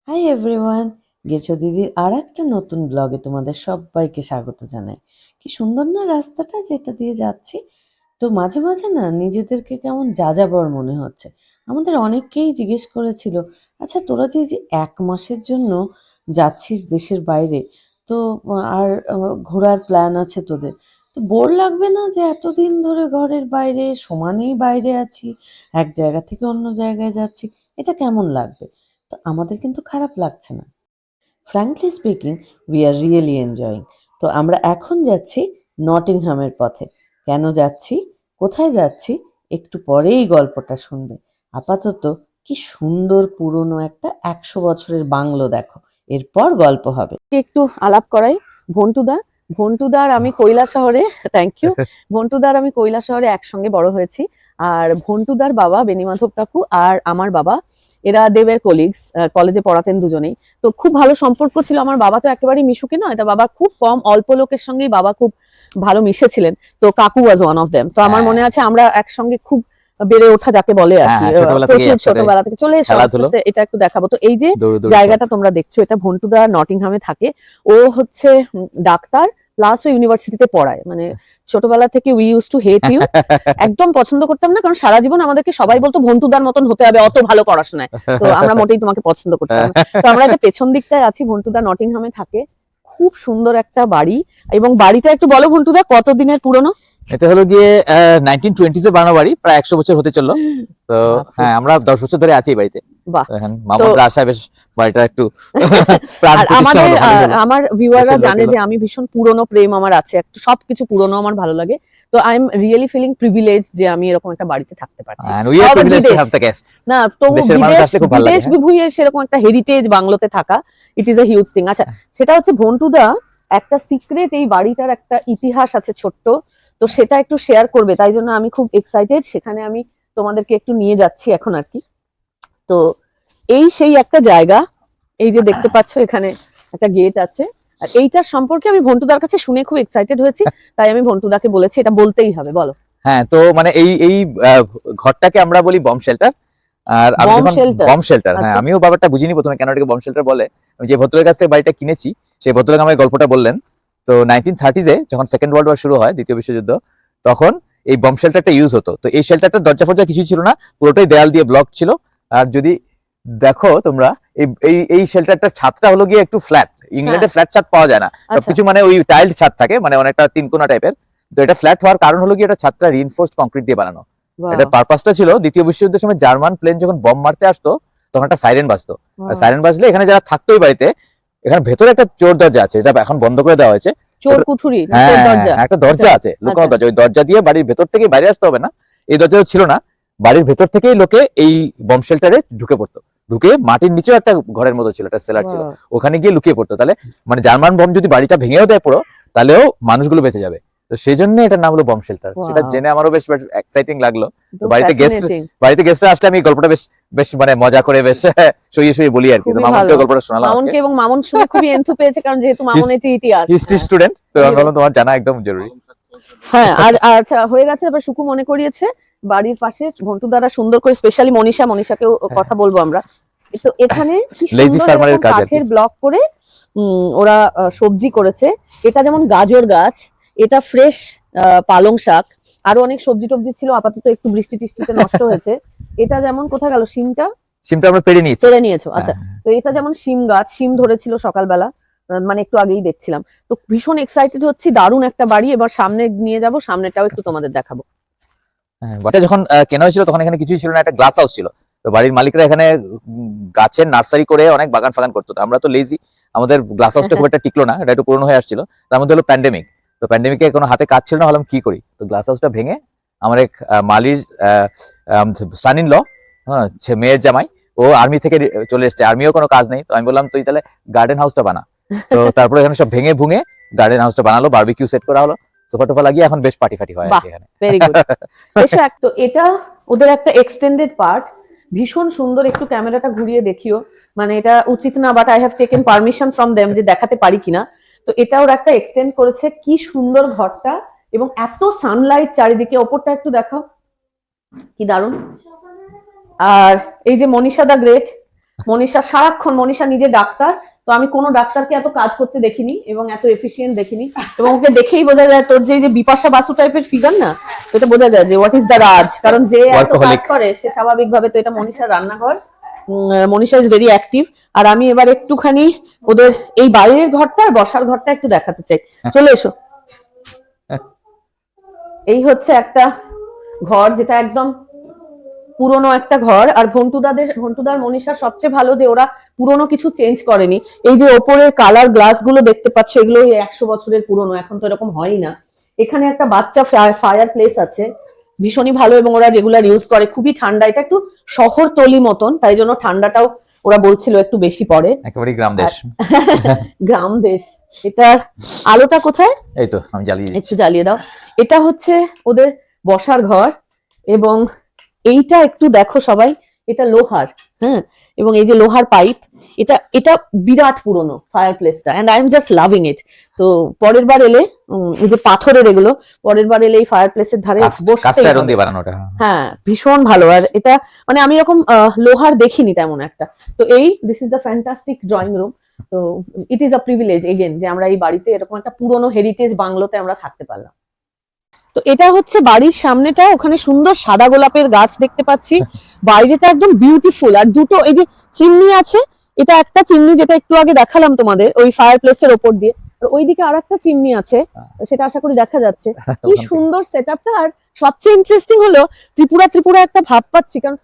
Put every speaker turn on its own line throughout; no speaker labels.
Hi everyone, গেছো দিদির আর একটা নতুন ব্লগে তোমাদের সবাইকে স্বাগত জানাই। কি সুন্দর না রাস্তাটা যেটা দিয়ে যাচ্ছি। তো মাঝে মাঝে না নিজেদেরকে কেমন যাযাবর মনে হচ্ছে। আমাদের অনেককেই জিজ্ঞেস করেছিল, আচ্ছা তোরা যে এই যে 1 মাসের জন্য যাচ্ছিস দেশের বাইরে, তো ঘোরার প্ল্যান আছে তোদের, তো বোর লাগবে না যে এতদিন ধরে ঘরের বাইরে সমানেই বাইরে আছি, এক জায়গা থেকে অন্য জায়গায় যাচ্ছি, এটা কেমন লাগবে? তো আমাদের কিন্তু খারাপ লাগছে না। Frankly speaking, we are really enjoying. তো আমরা এখন যাচ্ছি নটিংহামের পথে। কেন যাচ্ছি, কোথায় যাচ্ছি, একটু পরেই গল্পটা শুনবে। আপাতত কি সুন্দর পুরনো একটা 100 বছরের বাংলো দেখো, এরপর গল্প হবে। একটু আলাপ করাই। ভন্টুদা, ভন্টুদার আমি শহরে, থ্যাংক ইউ। ভন্টুদার আমি শহরে একসঙ্গে বড় হয়েছি। আর ভন্টুদার বাবা বেনিমাধব কাকু আর আমার বাবা, এরা দেবের কলিগস, কলেজে পড়াতেন দুজনেই। তো খুব ভালো সম্পর্ক ছিল। আমার বাবা তো একেবারেই মিশুকে নয়, এটা বাবা খুব কম অল্প লোকের সঙ্গেই বাবা খুব ভালো মিশেছিলেন। তো কাকু ওয়াজ ওয়ান অফ দেম। তো আমার মনে আছে আমরা একসঙ্গে খুব বেড়ে ওঠা যাকে বলে আর কি, প্রচুর ছোটবেলা থেকে চলে এসে এটা একটু দেখাবো। তো এই যে জায়গাটা তোমরা দেখছো, এটা ভন্টুদা নটিংহামে থাকে। ও হচ্ছে ডাক্তার প্লাস ও ইউনিভার্সিটিতে পড়ায়। মানে ছোটবেলা থেকে we used to hate you, একদম পছন্দ করতাম না, কারণ সারা জীবন আমাদেরকে সবাই বলতো ভন্টুদার মতন হতে হবে, অত ভালো পড়াশোনায়। তো আমরা মোটেই তোমাকে পছন্দ করতাম না। তো আমরা যে পেছন দিকটায় আছি, ভন্টুদা নটিংহামে থাকে। খুব সুন্দর একটা বাড়ি। এবং বাড়িটা একটু বলো ভন্টুদা, কতদিনের পুরনো?
এটা হলো গিয়ে 1920s এর বানানো বাড়ি, প্রায় 100 বছর হতে চললো। তো হ্যাঁ, আমরা 10 বছর ধরে আছি এই বাড়িতে। এখন মামারা আশা বেশ বাড়িটা একটু
আমাদের আমার ভিউয়াররা জানে যে আমি ভীষণ পুরনো প্রেম আমার আছে, একটু সবকিছু পুরনো আমার ভালো লাগে। তো I am really feeling privileged যে আমি এরকম একটা বাড়িতে থাকতে পারছি। না তো বিদেশ বিভুঁইয়ে সেরকম একটা হেরিটেজ বাংলোতে থাকা, ইট ইজ আ হিউজ থিং। আচ্ছা, সেটা হচ্ছে ভন্টুদা একটা সিক্রেট, এই বাড়িটার একটা ইতিহাস আছে ছোট্ট, তো সেটা একটু শেয়ার করবে। তাই জন্য আমি খুব এক্সাইটেড, সেখানে আমি তোমাদেরকে একটু নিয়ে যাচ্ছি এখন আর কি। তো এই সেই একটা জায়গা, এই যে দেখতে পাচ্ছ এখানে একটা গেট আছে। আর এইটার সম্পর্কে আমি ভন্টুদার কাছে শুনে খুব এক্সাইটেড হয়েছি, তাই আমি ভন্টুদাকে বলেছি এটা বলতেই হবে। বলো।
হ্যাঁ, তো মানে এই এই ঘরটাকে আমরা বলি বম শেল্টার। আর আমি যখন বম শেল্টার, হ্যাঁ, আমিও ব্যাপারটা বুঝিনি প্রথমে কেন এটাকে বম শেল্টার বলে। আমি যে ভদ্রলোকের কাছ থেকে বাড়িটা কিনেছি, সেই ভদ্রলোক আমাকে গল্পটা বললেন। তো 1930s যখন সেকেন্ড ওয়ার্ল্ড ওয়ার শুরু হয়, দ্বিতীয় বিশ্বযুদ্ধ, তখন এই বম শেল্টারটা ইউজ হতো। তো এই শেল্টারটার দরজা ফরজা কিছুই ছিল না, পুরোটাই দেয়াল দিয়ে ব্লক ছিল। আর যদি দেখো তোমরা, এই এই শেল্টারটার ছাদটা হলো গিয়ে একটু ফ্ল্যাট। ইংল্যান্ডে ফ্ল্যাট ছাদ পাওয়া যায় না, সবকিছু মানে ওই টাইলড ছাদ থাকে, মানে অনেকটা তিনকোনা টাইপের। তো এটা ফ্ল্যাট হওয়ার কারণ হলো গিয়ে এটা ছাদটা রিইনফোর্সড কংক্রিট দিয়ে বানানো। এটার পারপাসটা ছিল, দ্বিতীয় বিশ্বযুদ্ধের সময় জার্মান প্লেন যখন বম মারতে আসতো, তখন একটা সাইরেন বাজতো। আর সাইরেন বাজলে এখানে যারা থাকতো ওই বাড়িতে, এখানে ভেতরে একটা চোর দরজা আছে, এটা এখন বন্ধ করে দেওয়া হয়েছে।
চোর কুঠুরি,
একটা দরজা আছে, লুকানো দরজা। ওই দরজা দিয়ে বাড়ির ভেতর থেকে বাইরে আসতে হবে না। এই দরজা ছিল না, বাড়ির ভেতর থেকেই লোকে এই বম শেল্টারে ঢুকে পড়তো। ঢুকে মাটির নিচেও একটা ঘরের মতো ছিল, একটা সেলার ছিল, ওখানে গিয়ে লুকিয়ে পড়তো। তাহলে মানে জার্মান বম যদি বাড়িটা ভেঙেও দেয় পুরো, তাহলেও মানুষগুলো বেঁচে যাবে। তো সেই জন্য এটার নাম হলো বম শেল্টার। সেটা জেনে আমারও বেশ এক্সাইটিং লাগলো। তো বাড়িতে গেস্টরা আসলে আমি গল্পটা বেশ বেশ মানে মজা করে বেশ শুয়ে শুয়ে বলি আর কি। তো মামুনকে গল্পটা শোনালাম আজকে, এবং মামুন শুনে খুবই এনথু পেয়েছে, কারণ যেহেতু মামুন এই ইতিহাস হিস্ট্রি স্টুডেন্ট, তো আমি বললাম তোমার জানা একদম জরুরি। হ্যাঁ, আর আচ্ছা হয়ে গেছে। এবার সুকু মনে করিয়েছে বাড়ির পাশে ভন্টু দ্বারা সুন্দর করে, স্পেশালি মনীষাকেও কথা বলবো আমরা। তো এখানে কাঠের ব্লক করে ওরা সবজি করেছে। এটা যেমন গাজর গাছ, এটা ফ্রেশ পালং শাক, আরো অনেক সবজি টবজি ছিল, আপাতত একটু বৃষ্টি টিষ্টিতে নষ্ট হয়েছে। এটা যেমন কোথায় গেল সিমটা আমরা পেরে নিয়েছো। আচ্ছা, তো এটা যেমন সিম গাছ, সিম ধরেছিল সকালবেলা, মানে একটু আগেই দেখছিলাম। তো ভীষণ এক্সাইটেড হচ্ছি, দারুণ একটা বাড়ি। এবার সামনে নিয়ে যাব, সামনেটাও একটু তোমাদের দেখাবো। বাড়িটা যখন কেনা হয়েছিল তখন এখানে কিছুই ছিল না, একটা গ্লাস হাউস ছিল। তো বাড়ির মালিকরা এখানে গাছের নার্সারি করে অনেক বাগান ফাগান করতো। আমরা তো লেজি, আমাদের গ্লাস হাউসটা খুব একটা টিকলো না, এটা একটু পুরনো হয়ে আসছিল। তার মধ্যে হলো প্যান্ডেমিক। তো প্যান্ডেমিকে কোনো হাতে কাজ ছিল না, হলাম কি করি। তো গ্লাস হাউসটা ভেঙে আমার এক মালির সান ইন ল, হ্যাঁ, মেয়ের জামাই, ও আর্মি থেকে চলে এসছে, আর্মিও কোনো কাজ নেই। তো আমি বললাম তুই তাহলে গার্ডেন হাউসটা বানা। তো তারপরে এখানে সব ভেঙে ভুঙে গার্ডেন হাউসটা বানালো, বারবিকিউ সেট করা হলো, সোফা টোফা লাগিয়ে এখন বেশ পার্টি ফাটি হয় এখানে।
Very good. এসো, তো এটা ওদের একটা এক্সটেন্ডেড পার্ট, ভীষণ সুন্দর। একটু ক্যামেরাটা ঘুরিয়ে দেখিও, মানে এটা উচিত না, but I have taken permission from them যে দেখাতে পারি কিনা। তো এটা ওরা একটা এক্সটেন্ড করেছে, কি সুন্দর ঘরটা, এবং এত সানলাইট চারিদিকে। ওপরটা একটু দেখাও, কি দারুণ। আর এই যে মনীষা দা গ্রেট,
মনীষা সারাক্ষণ, মনীষা নিজে ডাক্তার, তো আমি কোনো ডাক্তারকে এত কাজ করতে দেখিনি এবং এত এফিশিয়েন্ট দেখিনি, এবং ওকে দেখেই বোঝা যায় তোর যে বিপাশা বাসু টাইপের ফিগার না, তো এটা বোঝা যায় যে হোয়াট ইজ দ্য রাজ, কারণ যে এত কাজ
Workaholic.
করে সে স্বাভাবিকভাবে, তো এটা মনীষার রান্নাঘর। Manisha is very active. আর আমি এবার একটুখানি ওদের এই বাইরের ঘরটা আর বসার ঘরটা একটু দেখাতে চাই, চলে এসো। এই হচ্ছে একটা ঘর যেটা একদম পুরনো একটা ঘর, আর ভন্টুদার মনীষার সবচেয়ে ভালো যে ওরা পুরনো কিছু চেঞ্জ করেনি। এই যে ওপরের কালার গ্লাস গুলো দেখতে পাচ্ছ, এগুলো 100 বছরের পুরনো, এখন তো এরকম হয়ই না। এখানে একটা বাচ্চা ফায়ার প্লেস আছে, ভীষণই ভালো, এবং ওরা রেগুলার ইউজ করে। খুবই ঠান্ডা, এটা একটু শহরতলি মতন, তাই জন্য ঠান্ডাটাও ওরা বলছিল একটু বেশি পড়ে।
একেবারে গ্রাম দেশ।
গ্রাম দেশ। এটার আলোটা কোথায়?
এই তো আমি জ্বালিয়ে দিচ্ছি।
একটু জ্বালিয়ে দাও। এটা হচ্ছে ওদের বসার ঘর, এবং এইটা একটু দেখো সবাই, এটা লোহার, হ্যাঁ, এবং এই যে লোহার পাইপ, এটা বিরাট পুরনো ফায়ার প্লেসটা, and I am just loving it. তো পরের বার এলে এই যে পাথরের এগুলো, পরের বার এলে এই ফায়ার প্লেসের ধারে বসতে
কাস্ট আয়রন দিয়ে বানানোটা।
হ্যাঁ, ভীষণ ভালো। আর এটা মানে আমি এরকম লোহার দেখিনি তেমন একটা। তো this is the fantastic drawing room. তো it is a privilege again যে আমরা এই বাড়িতে এরকম একটা পুরনো হেরিটেজ বাংলোতে আমরা থাকতে পারলাম। তো এটা হচ্ছে বাড়ির সামনেটা, ওখানে সুন্দর সাদা গোলাপের গাছ দেখতে পাচ্ছি, বাইরেটা একদম বিউটিফুল। আর দুটো এই যে চিমনি আছে, এটা একটা চিমনি যেটা একটু আগে দেখালাম তোমাদের ওই ফায়ার প্লেসের ওপর দিয়ে, আর ওইদিকে আরেকটা চিমনি আছে, সেটা আশা করি দেখা যাচ্ছে। কি সুন্দর সেটআপটা। আর সবচেয়ে ইন্টারেস্টিং হলো ত্রিপুরা একটা ভাব পাচ্ছি, কারণ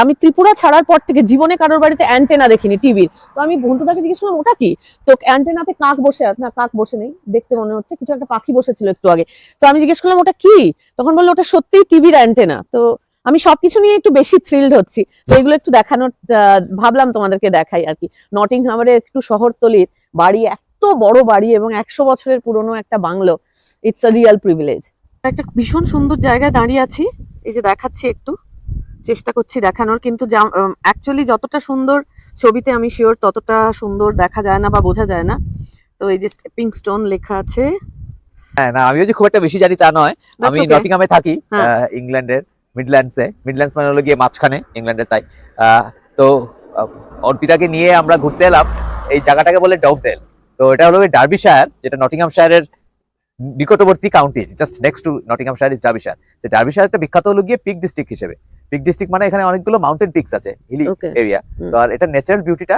আমি ত্রিপুরা ছাড়ার পর থেকে জীবনে কারোর বাড়িতে অ্যান্টেনা দেখিনি টিভির। তো আমি বন্ধুটাকে জিজ্ঞেস করলাম ওটা কি, তো অ্যান্টেনাতে কাক বসে আছে, না কাক বসে নেই, দেখতে মনে হচ্ছে কিছু একটা পাখি বসেছিল একটু আগে। তো আমি জিজ্ঞেস করলাম ওটা কি, তখন বললো ওটা সত্যিই টিভির অ্যান্টেনা। তো আমি সবকিছু নিয়ে একটু বেশি থ্রিলড হচ্ছি, তো এগুলো একটু দেখানোর ভাবলাম তোমাদেরকে দেখাই আর কি। নটিংহামের একটু শহরতলির বাড়ি, এত বড় বাড়ি এবং 100 বছরের পুরনো একটা bungalow, it's a real privilege. একটা ভীষণ সুন্দর জায়গায় দাঁড়িয়ে আছি, এই যে দেখাচ্ছি, একটু চেষ্টা করছি দেখানোর, কিন্তু অ্যাকচুয়ালি যতটা সুন্দর ছবিতে আমি শিওর ততটা সুন্দর দেখা যায় না বা বোঝা যায় না। তো এই যে স্টেপিং স্টোন লেখা আছে।
হ্যাঁ, না আমিও যে খুব একটা বেশি জানি তা নয়, আমি
okay.
নটিংহামে থাকি,
হ্যাঁ।
ইংল্যান্ডের মিডল্যান্ডস মানে হলো গিয়ে মাঝখানে ইংল্যান্ডের, তাই তো অর্পিতাকে নিয়ে আমরা ঘুরতে এলাম এই জায়গাটাকে বলে ডভডেল। তো এটা হলো ডার্বিশায়ার, যেটা নটিংহামশায়ারের নিকটবর্তী county, just next to Nottinghamshire is Derbyshire. যে ডার্বিশায়ারটা বিখ্যাত হলো গিয়ে পিক ডিস্ট্রিক্ট হিসেবে। পিক ডিস্ট্রিক্ট মানে এখানে অনেকগুলো মাউন্টেন পিকস আছে, হিলি
Okay.
এরিয়া। তো আর এটা ন্যাচারাল বিউটিটা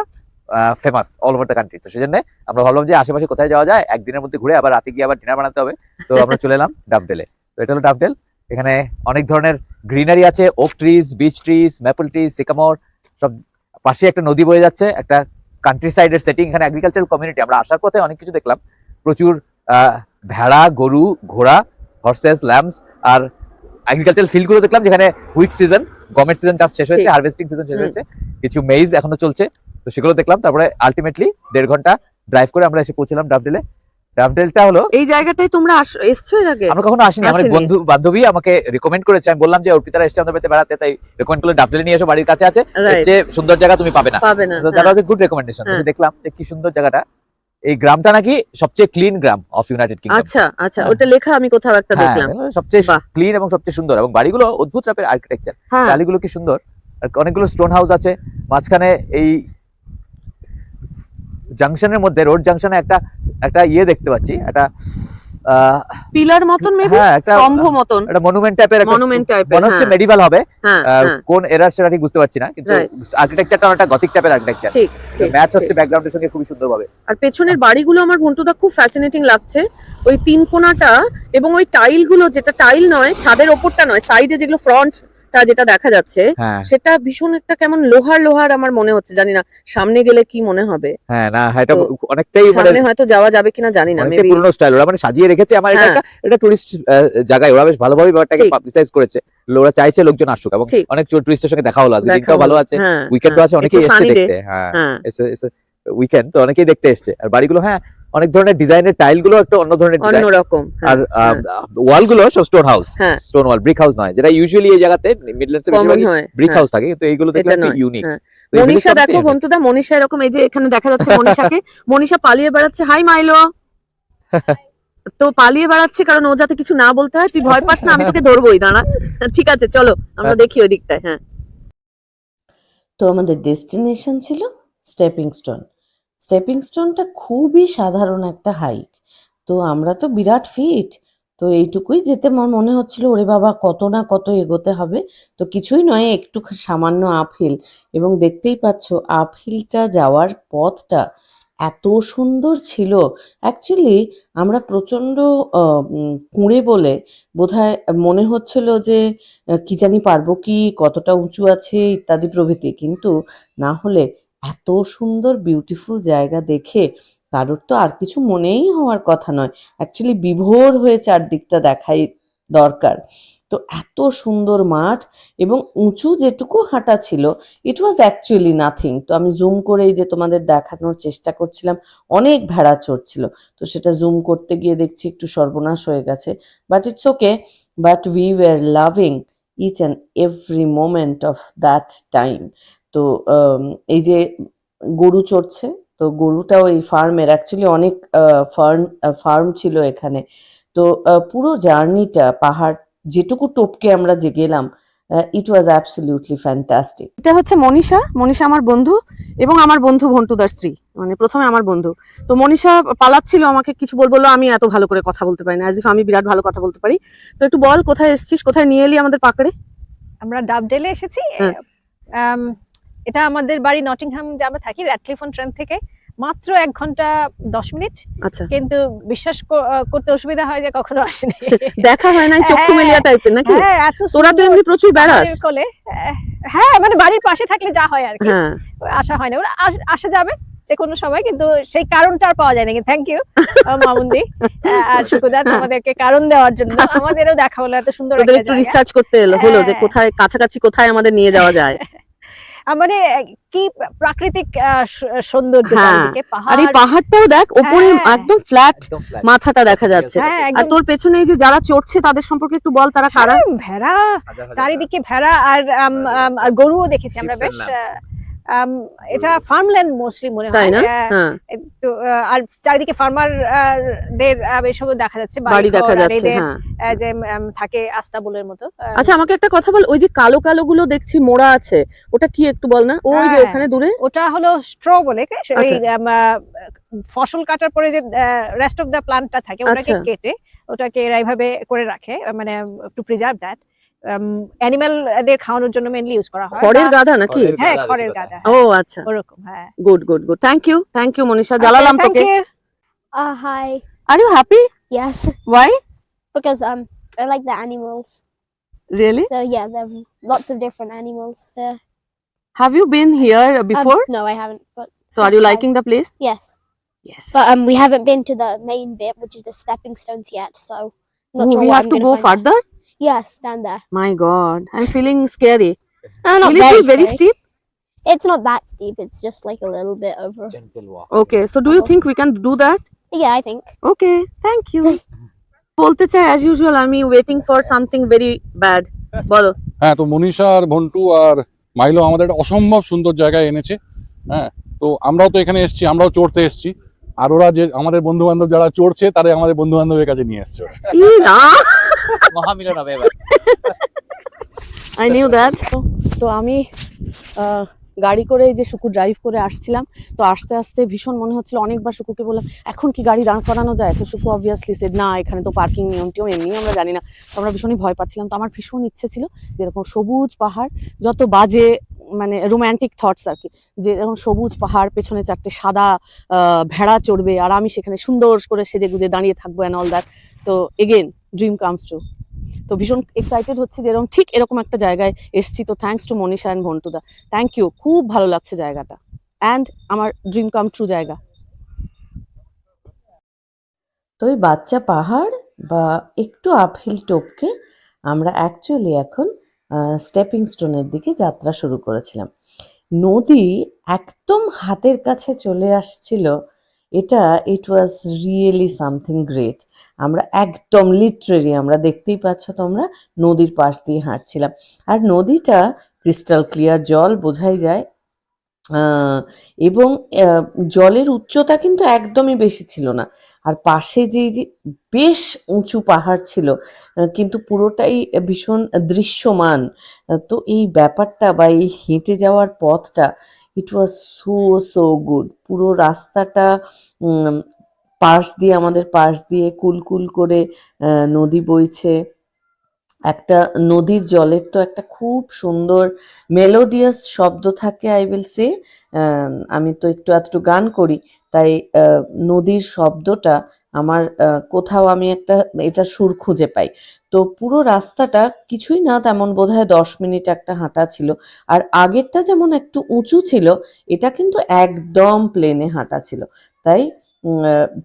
famous all over the country. তো সেজন্য আমরা ভাবলাম যে আশেপাশে কোথায় যাওয়া যায়, একদিনের মধ্যে ঘুরে আবার রাতে গিয়ে আবার ডিনার বানাতে হবে। তো আমরা চলে এলাম ডাফডেলে। তো এটা হলো ডাফডেল, এখানে অনেক ধরনের গ্রিনারি আছে, oak trees, beech trees, maple trees, sycamore, সব পাশে একটা নদী বয়ে যাচ্ছে, একটা কান্ট্রি সাইডের সেটিং। এখানে এগ্রিকালচারাল কমিউনিটি, আমরা আসার পথে অনেক কিছু দেখলাম, প্রচুর ভেড়া, গরু, ঘোড়া, হর্সেস, ল্যাম্পস, আর এগ্রিকালচারাল ফিল্ড গুলো দেখলাম যেখানে হুইট সিজন, গমের সিজন চাষ শেষ হয়েছে, হারভেস্টিং সিজন শেষ হয়েছে, কিছু মেইজ এখনো চলছে, তো সেগুলো দেখলাম। তারপরে আলটিমেটলি 1.5 ঘন্টা ড্রাইভ করে আমরা এসে পৌঁছলাম ডাফডেলে। ডাফডেলটা হলো,
এই জায়গাটায় তোমরা এসছো এর আগে?
আমরা কখনো আসিনি, আমার বন্ধু বান্ধবী আমাকে রিকমেন্ড করেছে। আমি বললাম যে অর্পিতারা এসেছে আমাদের বাড়িতে বেড়াতে, তাই রিকমেন্ড করলে ডাফডেলে নিয়ে এসো, বাড়ির কাছে আছে, এর চেয়ে সুন্দর জায়গা তুমি পাবে না। তো that was a good recommendation. দেখলাম যে কি সুন্দর জায়গাটা। এই গ্রামটা নাকি সবচেয়ে clean gram of United kingdom.
আচ্ছা আচ্ছা, ওটা লেখা আমি কোথাও একটা দেখলাম।
সবচেয়ে ক্লিন এবং সবচেয়ে সুন্দর, এবং বাড়িগুলো অদ্ভুত টাইপের আর্কিটেকচার, চালিগুলো কি সুন্দর। আর অনেকগুলো স্টোন হাউস আছে মাঝখানে। এই জাংশনের মধ্যে, রোড জাংশনে একটা ইয়ে দেখতে পাচ্ছি, একটা
পিলার মতন, মেবি স্তম্ভ মতন,
একটা মনুমেন্ট টাইপের, মনে হচ্ছে মেডিভাল হবে, কোন এরার সেটা ঠিক বুঝতে পারছি না, কিন্তু আর্কিটেকচারটা একটা গথিক টাইপের আর্কিটেকচার, ম্যাচ হচ্ছে ব্যাকগ্রাউন্ডের সঙ্গে খুবই সুন্দরভাবে।
আর পেছনের বাড়িগুলো আমার ঘন্টুদা খুব ফ্যাসিনেটিং লাগছে, ওই তিন কোণাটা এবং ওই টাইল গুলো, যেটা টাইল নয়, ছাদের ওপরটা নয়, সাইডে যেগুলো ফ্রন্ট যেটা দেখা যাচ্ছে, সেটা ভীষণ একটা কেমন লোহার আমার মনে হচ্ছে, জানি না সামনে গেলে কি মনে হবে।
হ্যাঁ, না এটা অনেকটাই
সামনে হয়তো যাওয়া যাবে কিনা জানি না, মেবি
পুরনো স্টাইল ওরা মানে সাজিয়ে রেখেছে। আমার এটা টুরিস্ট জায়গায়, ওরা বেশ ভালোভাবে ব্যাপারটাকে পাবলিসাইজ করেছে, ওরা চাইছে লোকজন আসুক, এবং অনেক টুরিস্টের সঙ্গে দেখা হলো, আজকে দিনটাও ভালো আছে, উইকেন্ডও আছে, অনেকেই এসেছে দেখতে। হ্যাঁ, উইকেন্ড তো অনেকেই দেখতে এসেছে। আর বাড়িগুলো অনেক ধরনের ডিজাইনের, টাইল গুলো একটা অন্য ধরনের ডিজাইন,
অন্যরকম। আর
ওয়াল গুলো সব স্টোন হাউস, স্টোন ওয়াল, ব্রিক হাউস নয়, যেটা ইউজুয়ালি এই জায়গাতে মিডল্যান্ডসে বেশিরভাগ ব্রিক হাউস থাকে, কিন্তু এইগুলো দেখলে একটা ইউনিক।
মনীষা দেখো বন্ধুদা, মনীষা এরকম, এই যে এখানে দেখা যাচ্ছে মনীষাকে, মনীষা পালিয়ে বেড়াচ্ছে। হাই মাইলো। তো পালিয়ে বেড়াচ্ছে কারণ ও যাতে কিছু না বলতে হয়। তুই ভয় পাস না, আমি তোকে ধরবোই, দাঁড়া। ঠিক আছে, চলো আমরা দেখি ওই দিকটায়। হ্যাঁ,
তো আমাদের ডেস্টিনেশন ছিল স্টেপিং স্টোন। স্টেপিং স্টোনটা খুবই সাধারণ একটা হাইক। তো আমরা তো বিরাট ফিট, তো এইটুকুই যেতে আমার মনে হচ্ছিল ওরে বাবা কত না কত এগোতে হবে। তো কিছুই নয়, একটু সামান্য আপহিল, এবং দেখতেই পাচ্ছ আপহিলটা যাওয়ার পথটা এত সুন্দর ছিল। অ্যাকচুয়ালি আমরা প্রচণ্ড কুঁড়ে বলে বোধহয় মনে হচ্ছিল যে কি জানি পারবো কি, কতটা উঁচু আছে ইত্যাদি প্রভৃতি, কিন্তু না হলে এত সুন্দর বিউটিফুল জায়গা দেখে কারোর তো আর কিছু মনেই হওয়ার কথা নয়। অ্যাকচুয়ালি বিভোর হয়ে চারদিকটা দেখাই দরকার। তো এত সুন্দর মাঠ, এবং উঁচু যেটুকু হাঁটা ছিল ইট ওয়াজ অ্যাকচুয়ালি নাথিং। তো আমি জুম করেই যে তোমাদের দেখানোর চেষ্টা করছিলাম, অনেক ভেড়া চড়ছিল, তো সেটা জুম করতে গিয়ে দেখছি একটু সর্বনাশ হয়ে গেছে, but it's okay. But we were loving each and every moment of that time. তো এই যে গরু চড়ছে, তো গরুটাও এই ফার্মের, অ্যাকচুয়ালি অনেক ফার্ম ছিল এখানে। তো পুরো জার্নিটা পাহাড় যেটুকু টপকে আমরা যে গেলাম, ইট ওয়াজ অ্যাবসলিউটলি ফ্যান্টাস্টিক।
এটা হচ্ছে মনীষা। মনীষা আমার বন্ধু এবং আমার বন্ধু ভন্টুদার স্ত্রী, মানে প্রথমে আমার বন্ধু। তো মনীষা পালাচ্ছিল আমাকে কিছু বললো, আমি এত ভালো করে কথা বলতে পারি না, অ্যাজ ইফ আমি বিরাট ভালো কথা বলতে পারি। তো একটু বল কোথায় এসেছিস, কোথায় নিয়ে এলি আমাদের পাকড়ে?
আমরা ডাবডেলে এসেছি।
হ্যাঁ।
আম, এটা আমাদের বাড়ি নটিংহাম, যে আমরা থাকি র্যাডক্লিফ অন ট্রেন থেকে মাত্র 1 ঘন্টা 10 মিনিট।
আচ্ছা,
কিন্তু বিশ্বাস করতে অসুবিধা হয় যে কখনো আসেনি।
দেখা হয় নাই, চক্ষু
হ্যাঁ,
মেলিয়া টাইপের নাকি?
হ্যাঁ, এত
তোরা তো
সুন্দর
এমনি প্রচুর বেড়াস।
পাহাড়ের কোলে। হ্যাঁ, মানে বাড়ির পাশে থাকলে যা হয় আর কি,
হ্যাঁ,
আসা হয় না। ওরা আসা যাবে যে কোনো সময়, কিন্তু সেই কারণটা আর পাওয়া যায় না। থ্যাংক ইউ মামুন্দি আর সুকুদা তোমাদেরকে কারণ দেওয়ার জন্য। আমাদেরও দেখা হলো এত সুন্দর
তোদের
একটা
একটু
জায়গা।
রিসার্চ করতে হলো যে
হ্যাঁ।
কোথায় কাছাকাছি কোথায় আমাদের নিয়ে যাওয়া যায়।
মানে কি প্রাকৃতিক সৌন্দর্য
হ্যাঁ,
চারিদিকে,
আর এই
পাহাড়।
পাহাড়টাও দেখ, ওপরে
হ্যাঁ।
একদম ফ্ল্যাট
একদম flat।
মাথাটা দেখা যাচ্ছে।
হ্যাঁ,
আর
একদম।
তোর পেছনে এই যে যারা চড়ছে তাদের সম্পর্কে একটু বল, তারা কারা?
হ্যাঁ, ভেড়া, চারিদিকে ভেড়া আর আর গরুও দেখেছি আমরা
Sheep and
বেশ।
lambs।
এটা ফার্মল্যান্ড মোস্টলি মনে
তাই
হয়।
না? হ্যাঁ,
তো আর চারিদিকে ফার্মার দের এসবও দেখা যাচ্ছে,
বাড়ি দেখা
বাড়িঘর আর
যাচ্ছে।
এদের
হ্যাঁ,
যে থাকে আস্তাবলের মতো।
আচ্ছা আমাকে একটা কথা বল, ওই যে কালো কালো গুলো দেখছি মোড়া আছে, ওটা কি একটু বল না? ওই যে
হ্যাঁ,
ওখানে দূরে।
ওটা হলো স্ট্র বলে, ওই
আচ্ছা।
ফসল কাটার পরে যে রেস্ট অফ দ্য প্লান্টটা থাকে ওটাকে
আচ্ছা।
কেটে ওটাকে এরা এইভাবে করে রাখে, মানে টু প্রিজার্ভ দ্যাট। অ্যানিমাল দের খাওয়ানোর জন্য মেইনলি ইউজ করা হয়।
খড়ের গাধা নাকি?
হ্যাঁ,
গাদা
খড়ের
ছিল,
গাদা।
ও
হ্যাঁ,
আচ্ছা,
ওরকম। হ্যাঁ,
good good good, thank you Manisha, জ্বালালাম
Okay, thank
তোকে।
you.
Hi.
Are you happy?
Yes,
why?
because I like the animals.
Really?
So yeah, there are lots of different animals here.
Have you been here before?
No, I haven't. But
so are you
yes,
liking the place?
yes,
Yes.
but we haven't been to the main bit, which is the stepping stones yet. So not
Oh,
sure
we
what
have
I'm
to
gonna
go
find
further?
there. Yes, down there.
My God, I'm feeling scary.
Not
Will it
very
be very
scary.
steep?
It's not that steep. It's just like a little bit over.
Gentle walk।
Okay, so do you think we can do that?
Yeah, I think.
Okay, thank you. বলতে চাই as usual আমি waiting for something very bad. বলো।
হ্যাঁ, তো মনীষা আর ভন্টু আর মাইলো আমাদের একটা অসম্ভব সুন্দর জায়গায় এনেছে। হ্যাঁ, তো আমরাও তো এখানে এসেছি, আমরাও চড়তে এসেছি। আর ওরা যে আমাদের বন্ধু বান্ধব যারা চড়ছে তারা আমাদের বন্ধু বান্ধবের কাছে নিয়ে এসছে ওরা।
ই না,
মহামিলন হবে এবার।
I knew that. তো আমি গাড়ি করে এই যে সুকু ড্রাইভ করে আসছিলাম, তো আস্তে আস্তে ভীষণ মনে হচ্ছিল, অনেকবার সুকুকে বললাম এখন কি গাড়ি দাঁড় করানো যায়, তো সুকু অবভিয়াসলি সেড না, এখানে তো পার্কিং নিয়ম টিয়ম এমনি আমরা জানি না। তো আমরা ভীষণই ভয় পাচ্ছিলাম। তো আমার ভীষণ ইচ্ছে ছিল যে এরকম সবুজ পাহাড়, যত বাজে মানে রোম্যান্টিক থটস আর কি, যে এরকম সবুজ পাহাড়, পেছনে 4টে সাদা ভেড়া চড়বে আর আমি সেখানে সুন্দর করে সেজে গুজে দাঁড়িয়ে থাকবো অ্যান্ড অল দ্যাট। তো এগেন ড্রিম কামস ট্রু। তো ভীষণ এক্সাইটেড হচ্ছে যে এরকম ঠিক এরকম একটা জায়গায় এসছি। তো থ্যাঙ্কস টু মনীষা অ্যান্ড ভন্টুদা, থ্যাংক ইউ, খুব ভালো লাগছে জায়গাটা, অ্যান্ড আমার ড্রিম কাম ট্রু জায়গা।
তো ওই বাচ্চা পাহাড় বা একটু আপহিল টপকে আমরা অ্যাকচুয়ালি এখন স্টেপিং স্টোনের দিকে যাত্রা শুরু করেছিলাম। নদী একদম হাতের কাছে চলে আসছিল, এটা ইট ওয়াজ রিয়েলি সামথিং গ্রেট। আমরা একদম লিটারেলি, আমরা দেখতেই পাচ্ছ তোমরা, নদীর পাশ দিয়ে হাঁটছিলাম। আর নদীটা ক্রিস্টাল ক্লিয়ার জল, বোঝাই যায় আহ, এবং জলের উচ্চতা কিন্তু একদমই বেশি ছিল না। আর পাশে যে বেশ উঁচু পাহাড় ছিল, কিন্তু পুরোটাই ভীষণ দৃশ্যমান। তো এই ব্যাপারটা বা এই হেঁটে যাওয়ার পথটা, ইট ওয়াজ সো সো গুড। পুরো রাস্তাটা উম, আমাদের পাশ দিয়ে কুলকুল করে নদী বইছে। একটা নদীর জলের তো একটা খুব সুন্দর মেলোডিয়াস শব্দ থাকে, আই উইল সে। আমি তো একটু আধটু গান করি, তাই নদীর শব্দটা আমার কোথাও আমি এটা সুর খুঁজে পাই। তো পুরো রাস্তাটা কিছুই না, তেমন বোধহয় 10 মিনিট একটা হাঁটা ছিল। আর আগেরটা যেমন একটু উঁচু ছিল, এটা কিন্তু একদম প্লেনে হাঁটা ছিল। তাই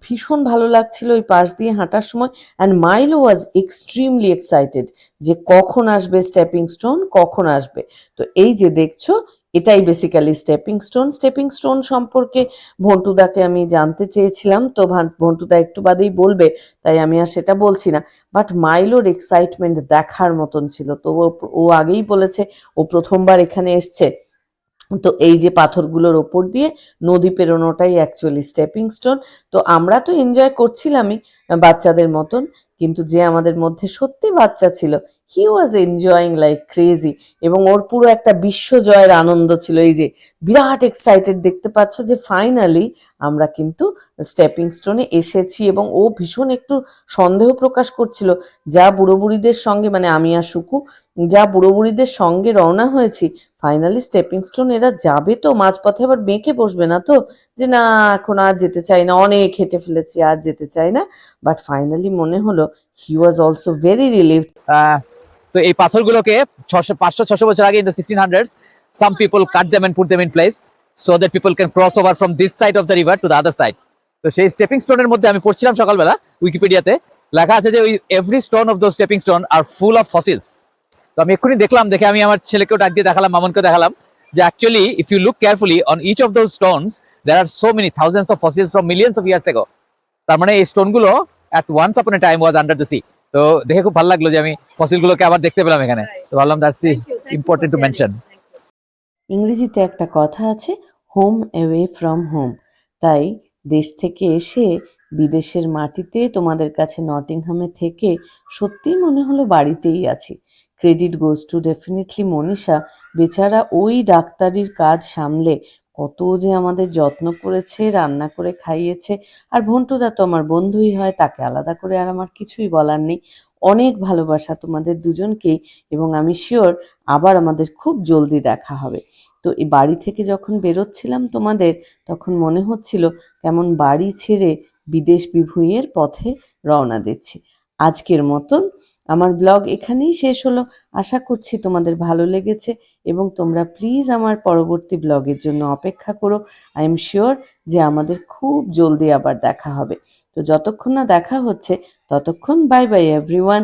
ভীষণ ভালো লাগছিল ওই পাশ দিয়ে হাঁটার সময়। অ্যান্ড মাইলো ওয়াজ এক্সট্রিমলি এক্সাইটেড যে কখন আসবে স্টেপিং স্টোন, কখন আসবে। তো এই যে দেখছো, এটাই basically stepping stone. Stepping stone সম্পর্কে ভন্টুদাকে আমি জানতে চেয়েছিলাম, তো ভন্টুদা একটু বাদেই বলবে, তাই আমি আর সেটা বলছি না। বাট মাইলোর এক্সাইটমেন্ট দেখার মতন ছিল। তো ও আগেই বলেছে ও প্রথমবার এখানে এসছে। তো এই যে পাথরগুলোর ওপর দিয়ে নদী পেরোনোটাই অ্যাকচুয়ালি স্টেপিং স্টোন। তো আমরা তো এনজয় করছিলামই বাচ্চাদের মতন, কিন্তু যে আমাদের মধ্যে সত্যি বাচ্চা ছিল, হি ওয়াজ এনজয়িং লাইক ক্রেজি। এবং ওর পুরো একটা বিশ্বজয়ের আনন্দ ছিল। এই যে বিরাট এক্সাইটেড, দেখতে পাচ্ছ যে ফাইনালি আমরা কিন্তু স্টেপিং স্টোনে এসেছি। এবং ও ভীষণ একটু সন্দেহ প্রকাশ করছিল, যা বুড়ো বুড়িদের সঙ্গে, মানে আমি আর সুকু যা বুড়ো বুড়িদের সঙ্গে রওনা হয়েছি, ফাইনালি স্টেপিং স্টোন এরা যাবে তো মাঝপথে আবার বেঁকে বসবে না তো, যে না এখন আর যেতে চাই না, অনেক হেঁটে ফেলেছি আর যেতে চাই না। বাট ফাইনালি মনে হলো হি ওয়াজ অলসো ভেরি রিলিভড।
তো এই পাথরগুলোকে 500-600 বছর আগে, in the 1600s, some people cut them and put them in place so that people can cross over from this side of the river to the other side. তো সেই stepping স্টোনের মধ্যে আমি পড়ছিলাম সকালবেলা, উইকিপিডিয়াতে লেখা আছে যে ওই every stone of those stepping stone are full of fossils. তো আমি এক্ষুনি দেখলাম, দেখে আমি আমার ছেলেকেও ডাক দিয়ে দেখালাম, মামুনকেও দেখালাম, যে actually if you look carefully on each of those stones there are so many thousands of fossils from millions of years ago. তার মানে এই স্টোনগুলো at once upon a time was under the sea. তো দেখে খুব ভালো লাগলো যে আমি ফসিলগুলোকে আবার দেখতে পেলাম এখানে। তো ভাবলাম দ্যাটস ইম্পর্টেন্ট টু মেনশন।
ইংরেজিতে একটা কথা আছে, হোম অ্যাওয়ে ফ্রম হোম। তাই দেশ থেকে এসে বিদেশের মাটিতে তোমাদের কাছে নটিংহামে থেকে সত্যিই মনে হলো বাড়িতেই আছি। Credit goes to definitely Manisha. বেচারা ওই ডাক্তারির কাজ সামলে কত যে আমাদের যত্ন করেছে, রান্না করে খাইয়েছে। আর ভন্টুদা তো আমার বন্ধুই হয়, তাকে আলাদা করে আর আমার কিছুই বলার নেই। অনেক ভালোবাসা তোমাদের দুজনকেই, এবং আমি শিওর আবার আমাদের খুব জলদি দেখা হবে। তো এই বাড়ি থেকে যখন বেরোচ্ছিলাম তোমাদের, তখন মনে হচ্ছিল কেমন বাড়ি ছেড়ে বিদেশ বিভুঁইয়ের পথে রওনা দিচ্ছি। আজকের মতন আমার ব্লগ এখানেই শেষ হলো। আশা করছি তোমাদের ভালো লেগেছে, এবং তোমরা প্লিজ আমার পরবর্তী ব্লগের জন্য অপেক্ষা করো। আই এম শিওর যে আমাদের খুব জলদি আবার দেখা হবে। তো যতক্ষণ না দেখা হচ্ছে ততক্ষণ বাই বাই এভরিওয়ান।